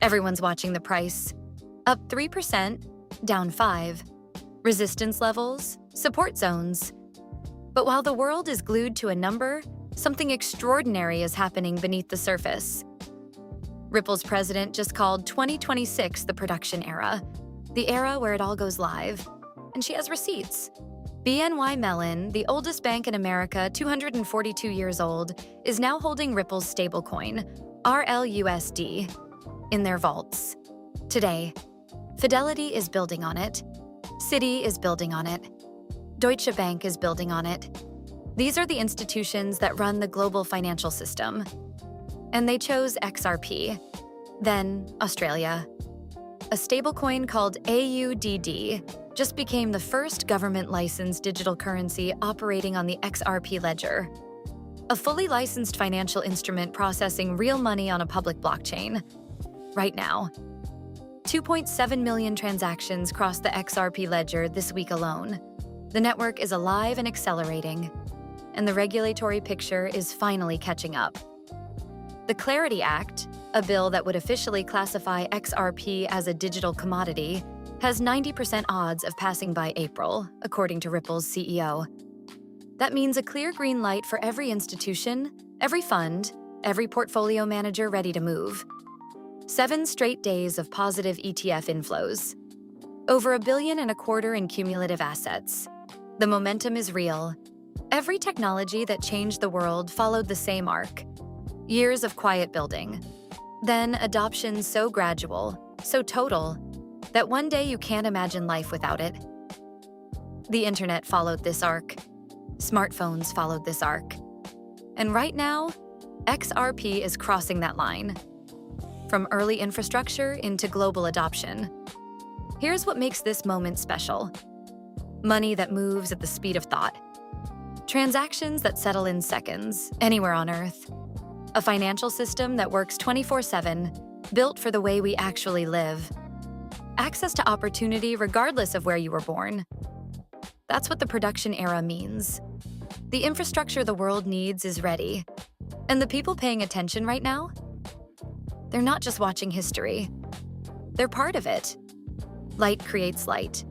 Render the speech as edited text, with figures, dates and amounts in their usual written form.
Everyone's watching the price. Up 3%, down 5. Resistance levels, support zones. But while the world is glued to a number, something extraordinary is happening beneath the surface. Ripple's president just called 2026 the production era, the era where it all goes live. And she has receipts. BNY Mellon, the oldest bank in America, 242 years old, is now holding Ripple's stablecoin, RLUSD, in their vaults. Today, Fidelity is building on it. Citi is building on it. Deutsche Bank is building on it. These are the institutions that run the global financial system. And they chose XRP, then Australia. A stablecoin called AUDD just became the first government-licensed digital currency operating on the XRP ledger, a fully licensed financial instrument processing real money on a public blockchain. Right now, 2.7 million transactions crossed the XRP ledger this week alone. The network is alive and accelerating, and the regulatory picture is finally catching up. The Clarity Act, a bill that would officially classify XRP as a digital commodity, has 90% odds of passing by April, according to Ripple's CEO. That means a clear green light for every institution, every fund, every portfolio manager ready to move. 7 straight days of positive ETF inflows. Over $1.25 billion in cumulative assets. The momentum is real. Every technology that changed the world followed the same arc. Years of quiet building. Then adoption so gradual, so total, that one day you can't imagine life without it. The internet followed this arc. Smartphones followed this arc. And right now, XRP is crossing that line. From early infrastructure into global adoption. Here's what makes this moment special. Money that moves at the speed of thought. Transactions that settle in seconds, anywhere on Earth. A financial system that works 24/7, built for the way we actually live. Access to opportunity regardless of where you were born. That's what the production era means. The infrastructure the world needs is ready. And the people paying attention right now? They're not just watching history. They're part of it. Light creates light.